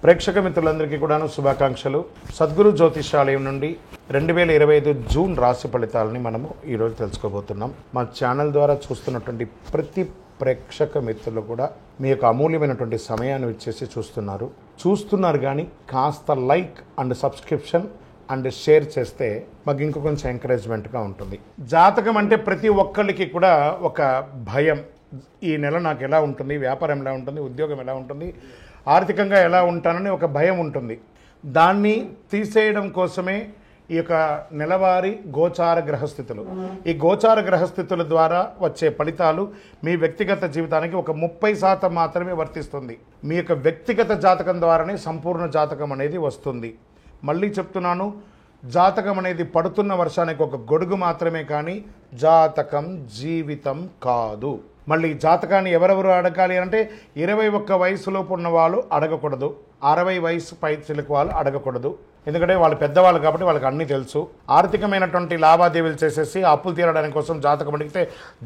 ప్రేక్షక మిత్రులందరికీ కూడాను శుభాకాంక్షలు. సద్గురు జ్యోతిషాలయం నుండి 2025 జూన్ రాశి ఫలితాలని మనము ఈరోజు తెలుసుకోబోతున్నాం. మా ఛానల్ ద్వారా చూస్తున్నటువంటి ప్రతి ప్రేక్షక మిత్రులు కూడా మీ యొక్క అమూల్యమైనటువంటి సమయాన్ని ఇచ్చేసి చూస్తున్నారు కానీ కాస్త like and subscription and share చేస్తే మాకు ఇంకో కొంచెం ఎంకరేజ్మెంట్గా ఉంటుంది. జాతకం అంటే ప్రతి ఒక్కరికి కూడా ఒక భయం. ఈ నెల నాకు ఎలా ఉంటుంది, వ్యాపారం ఎలా ఉంటుంది, ఉద్యోగం ఎలా ఉంటుంది, ఆర్థికంగా ఎలా ఉంటానని ఒక భయం ఉంటుంది. దాన్ని తీసేయడం కోసమే ఈ యొక్క నెలవారీ గోచార గ్రహస్థితులు. ఈ గోచార గ్రహస్థితుల ద్వారా వచ్చే ఫలితాలు మీ వ్యక్తిగత జీవితానికి ఒక 30% మాత్రమే వర్తిస్తుంది. మీ యొక్క వ్యక్తిగత జాతకం ద్వారానే సంపూర్ణ జాతకం అనేది వస్తుంది. మళ్ళీ చెప్తున్నాను, జాతకం అనేది పడుతున్న వర్షానికి ఒక గొడుగు మాత్రమే, కానీ జాతకం జీవితం కాదు. మళ్ళీ జాతకాన్ని ఎవరెవరు అడగాలి అంటే 21 వయసులోపు ఉన్న వాళ్ళు అడగకూడదు, 60 వయసు పై చిలుకు వాళ్ళు అడగకూడదు. ఎందుకంటే వాళ్ళు పెద్దవాళ్ళు కాబట్టి వాళ్ళకి అన్నీ తెలుసు. ఆర్థికమైనటువంటి లావాదేవీలు చేసేసి అప్పులు తీరడానికి కోసం జాతకం అడిగితే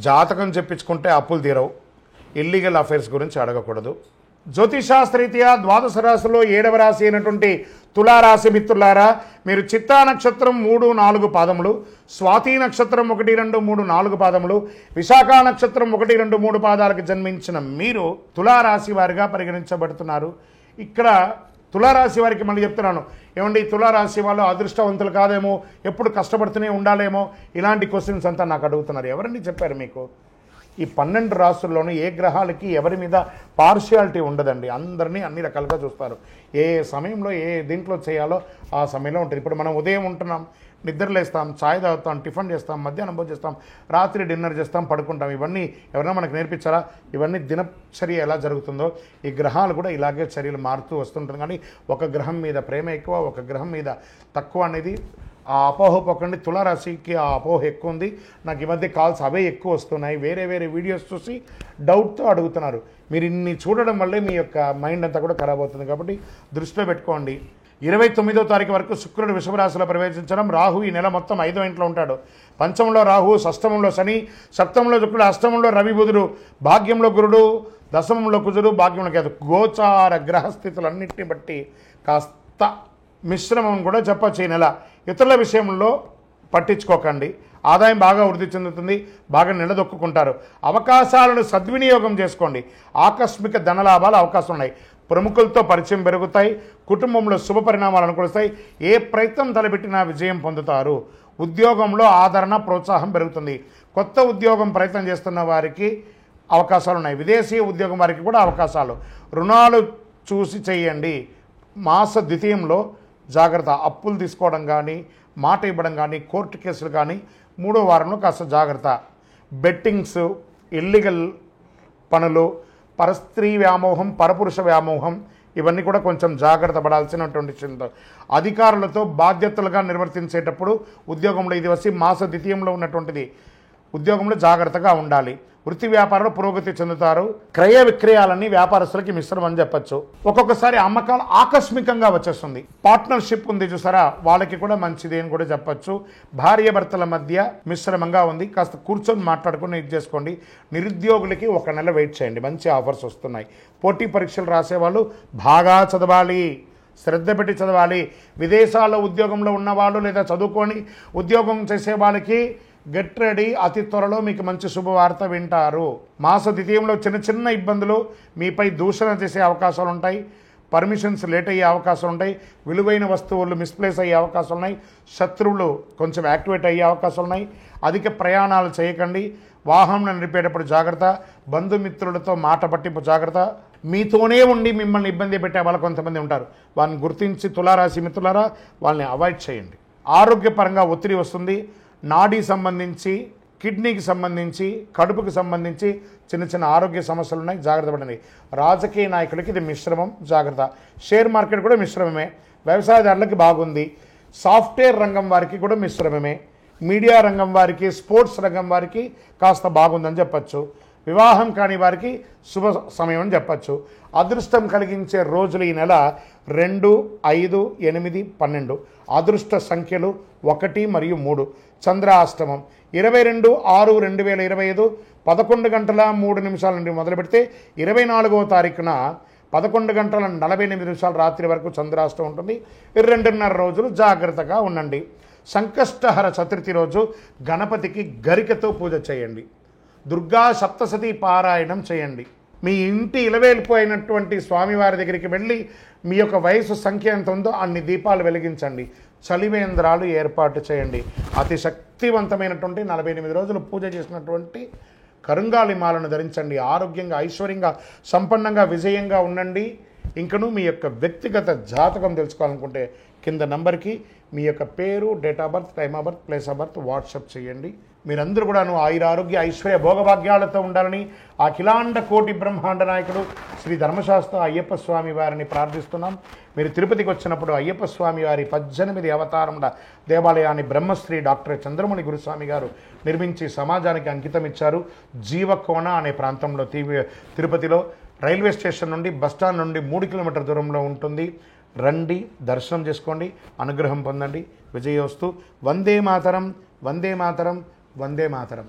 జాతకం చెప్పించుకుంటే అప్పులు తీరవు. ఇల్లీగల్ అఫైర్స్ గురించి అడగకూడదు. జ్యోతిషాస్త్రరీత్యా ద్వాదశ రాశిలో 7వ రాశి అయినటువంటి తులారాశి మిత్రులారా, మీరు చిత్తా నక్షత్రం 3, 4 పాదములు, స్వాతి నక్షత్రం 1, 2, 3, 4 పాదములు, విశాఖ నక్షత్రం 1, 2, 3 పాదాలకు జన్మించిన మీరు తులారాశి వారిగా పరిగణించబడుతున్నారు. ఇక్కడ తులారాశి వారికి మళ్ళీ చెప్తున్నాను, ఏమండి తులారాశి వాళ్ళు అదృష్టవంతులు కాదేమో, ఎప్పుడు కష్టపడుతూనే ఉండాలేమో, ఇలాంటి క్వశ్చన్స్ అంతా నాకు అడుగుతున్నారు. ఎవరండి చెప్పారు మీకు? ఈ 12 రాశుల్లోనూ ఏ గ్రహాలకి ఎవరి మీద పార్షియాలిటీ ఉండదండి. అందరినీ అన్ని రకాలుగా చూస్తారు. ఏ సమయంలో ఏ దీంట్లో చేయాలో ఆ సమయంలో ఉంటుంది. ఇప్పుడు మనం ఉదయం ఉంటున్నాం, నిద్రలేస్తాం, ఛాయ్ తాగుతాం, టిఫిన్ చేస్తాం, మధ్యాహ్నం భోజనం చేస్తాం, రాత్రి డిన్నర్ చేస్తాం, పడుకుంటాం. ఇవన్నీ ఎవరైనా మనకు నేర్పించారా? ఇవన్నీ దినచర్య ఎలా జరుగుతుందో ఈ గ్రహాలు కూడా ఇలాగే చర్యలు మారుతూ వస్తుంటుంది. కానీ ఒక గ్రహం మీద ప్రేమ ఎక్కువ, ఒక గ్రహం మీద తక్కువ అనేది ఆ అపోహ పోకండి. తులారాశికి ఆ అపోహ ఎక్కువ ఉంది. నాకు ఈ మధ్య కాల్స్ అవే ఎక్కువ వస్తున్నాయి. వేరే వీడియోస్ చూసి డౌట్తో అడుగుతున్నారు. మీరు ఇన్ని చూడడం వల్లే మీ యొక్క మైండ్ అంతా కూడా ఖరాబ్ అవుతుంది. కాబట్టి దృష్టిలో పెట్టుకోండి. 29వ తారీఖు వరకు శుక్రుడు వృషభ రాశిలో ప్రవేశించడం. రాహు ఈ నెల మొత్తం 5వ ఇంట్లో ఉంటాడు. పంచమంలో రాహు, షష్టమంలో శని, సప్తమంలో శుక్రుడు, అష్టమంలో రవి బుధుడు, భాగ్యంలో గురుడు, దశమంలో కుజుడు, భాగ్యంలో కేతు. గోచార గ్రహస్థితులన్నింటిని బట్టి కాస్త మిశ్రమం కూడా చెప్పచ్చు ఈ నెల. ఇతరుల విషయంలో పట్టించుకోకండి. ఆదాయం బాగా వృద్ధి చెందుతుంది, బాగా నిలదొక్కుంటారు. అవకాశాలను సద్వినియోగం చేసుకోండి. ఆకస్మిక ధనలాభాలు అవకాశం ఉన్నాయి. ప్రముఖులతో పరిచయం పెరుగుతాయి. కుటుంబంలో శుభ పరిణామాలు అనుకూలిస్తాయి. ఏ ప్రయత్నం తలపెట్టినా విజయం పొందుతారు. ఉద్యోగంలో ఆదరణ, ప్రోత్సాహం పెరుగుతుంది. కొత్త ఉద్యోగం ప్రయత్నం చేస్తున్న వారికి అవకాశాలు ఉన్నాయి. విదేశీ ఉద్యోగం వారికి కూడా అవకాశాలు. రుణాలు చూసి చేయండి. మాస ద్వితీయంలో జాగ్రత్త. అప్పులు తీసుకోవడం కానీ, మాట ఇవ్వడం కానీ, కోర్టు కేసులు కానీ 3వ వారంలో కాస్త జాగ్రత్త. బెట్టింగ్స్, ఇల్లీగల్ పనులు, పరస్త్రీ వ్యామోహం, పరపురుష వ్యామోహం, ఇవన్నీ కూడా కొంచెం జాగ్రత్త పడాల్సినటువంటి చింత. అధికారులతో బాధ్యతలుగా నిర్వర్తించేటప్పుడు ఉద్యోగంలో ఇది వచ్చి మాస ద్వితీయంలో ఉన్నటువంటిది. ఉద్యోగంలో జాగ్రత్తగా ఉండాలి. వృత్తి వ్యాపారంలో పురోగతి చెందుతారు. క్రయ విక్రయాలన్నీ వ్యాపారస్తులకి మిశ్రమం అని చెప్పచ్చు. ఒక్కొక్కసారి అమ్మకాలు ఆకస్మికంగా వచ్చేస్తుంది. పార్ట్నర్షిప్ ఉంది చూసారా, వాళ్ళకి కూడా మంచిది అని కూడా చెప్పచ్చు. భార్య భర్తల మధ్య మిశ్రమంగా ఉంది. కాస్త కూర్చొని మాట్లాడుకుని ఇది చేసుకోండి. నిరుద్యోగులకి 1 నెల వెయిట్ చేయండి, మంచి ఆఫర్స్ వస్తున్నాయి. పోటీ పరీక్షలు రాసేవాళ్ళు బాగా చదవాలి, శ్రద్ధ పెట్టి చదవాలి. విదేశాల్లో ఉద్యోగంలో ఉన్నవాళ్ళు లేదా చదువుకొని ఉద్యోగం చేసే వాళ్ళకి గెట్ రెడీ. అతి త్వరలో మీకు మంచి శుభవార్త వింటారు. మాస ద్వితీయంలో చిన్న ఇబ్బందులు, మీపై దూషణ చేసే అవకాశాలు ఉంటాయి. పర్మిషన్స్ లేట్ అయ్యే అవకాశాలు ఉంటాయి. విలువైన వస్తువులు మిస్ప్లేస్ అయ్యే అవకాశాలు ఉన్నాయి. శత్రువులు కొంచెం యాక్టివేట్ అయ్యే అవకాశాలు ఉన్నాయి. అధిక ప్రయాణాలు చేయకండి. వాహనం నడిపేటప్పుడు జాగ్రత్త. బంధుమిత్రులతో మాట పట్టింపు జాగ్రత్త. మీతోనే ఉండి మిమ్మల్ని ఇబ్బంది పెట్టే వాళ్ళు కొంతమంది ఉంటారు. వాళ్ళని గుర్తించి తులారాశి మిత్రులారా వాళ్ళని అవాయిడ్ చేయండి. ఆరోగ్యపరంగా ఒత్తిడి వస్తుంది. నాడీ సంబంధించి, కిడ్నీకి సంబంధించి, కడుపుకి సంబంధించి చిన్న ఆరోగ్య సమస్యలు ఉన్నాయి, జాగ్రత్త పడండి. రాజకీయ నాయకులకి ఇది మిశ్రమం, జాగ్రత్త. షేర్ మార్కెట్ కూడా మిశ్రమమే. వ్యవసాయదారులకి బాగుంది. సాఫ్ట్వేర్ రంగం వారికి కూడా మిశ్రమమే. మీడియా రంగం వారికి, స్పోర్ట్స్ రంగం వారికి కాస్త బాగుందని చెప్పచ్చు. వివాహం కాని వారికి శుభ సమయం అని చెప్పచ్చు. అదృష్టం కలిగించే రోజులు ఈ నెల 2, 5, 8, 12. అదృష్ట సంఖ్యలు 1 మరియు 3. చంద్రాష్టమం 22/6/2025 11 గంటల 3 నిమిషాల నుండి మొదలు పెడితే 24వ తారీఖున 11 గంటల 48 నిమిషాలు రాత్రి వరకు చంద్రాష్టం ఉంటుంది. 2.5 రోజులు జాగ్రత్తగా ఉండండి. సంకష్టహర చతుర్థి రోజు గణపతికి గరికతో పూజ చేయండి. దుర్గా సప్తశతి పారాయణం చేయండి. మీ ఇంటి ఇలవేలిపోయినటువంటి స్వామివారి దగ్గరికి వెళ్ళి మీ యొక్క వయసు సంఖ్య ఎంత ఉందో అన్ని దీపాలు వెలిగించండి. చలివేంద్రాలు ఏర్పాటు చేయండి. అతి శక్తివంతమైనటువంటి 48 రోజులు పూజ చేసినటువంటి కరుంగాలి మాలను ధరించండి. ఆరోగ్యంగా, ఐశ్వర్యంగా, సంపన్నంగా, విజయంగా ఉండండి. ఇంకను మీ యొక్క వ్యక్తిగత జాతకం తెలుసుకోవాలనుకుంటే కింద నంబర్కి మీ యొక్క పేరు, date of birth, time of birth, place of birth WhatsApp చేయండి. మీరందరూ కూడాను ఆయురారోగ్య ఐశ్వర్య భోగభాగ్యాలతో ఉండాలని అఖిలాండ కోటి బ్రహ్మాండ నాయకుడు శ్రీ ధర్మశాస్త్ర అయ్యప్ప స్వామి వారిని ప్రార్థిస్తున్నాం. మీరు తిరుపతికి వచ్చినప్పుడు అయ్యప్ప స్వామి వారి 18 అవతారముల దేవాలయాన్ని బ్రహ్మశ్రీ డాక్టర్ చంద్రమణి గురుస్వామి గారు నిర్మించి సమాజానికి అంకితం ఇచ్చారు. జీవకోణ అనే ప్రాంతంలో తిరుపతిలో రైల్వే స్టేషన్ నుండి బస్టాండ్ నుండి 3 కిలోమీటర్ల దూరంలో ఉంటుంది. రండి, దర్శనం చేసుకోండి, అనుగ్రహం పొందండి. విజయోస్తు. వందే మాతరం, వందే మాతరం, వందే మాతరం.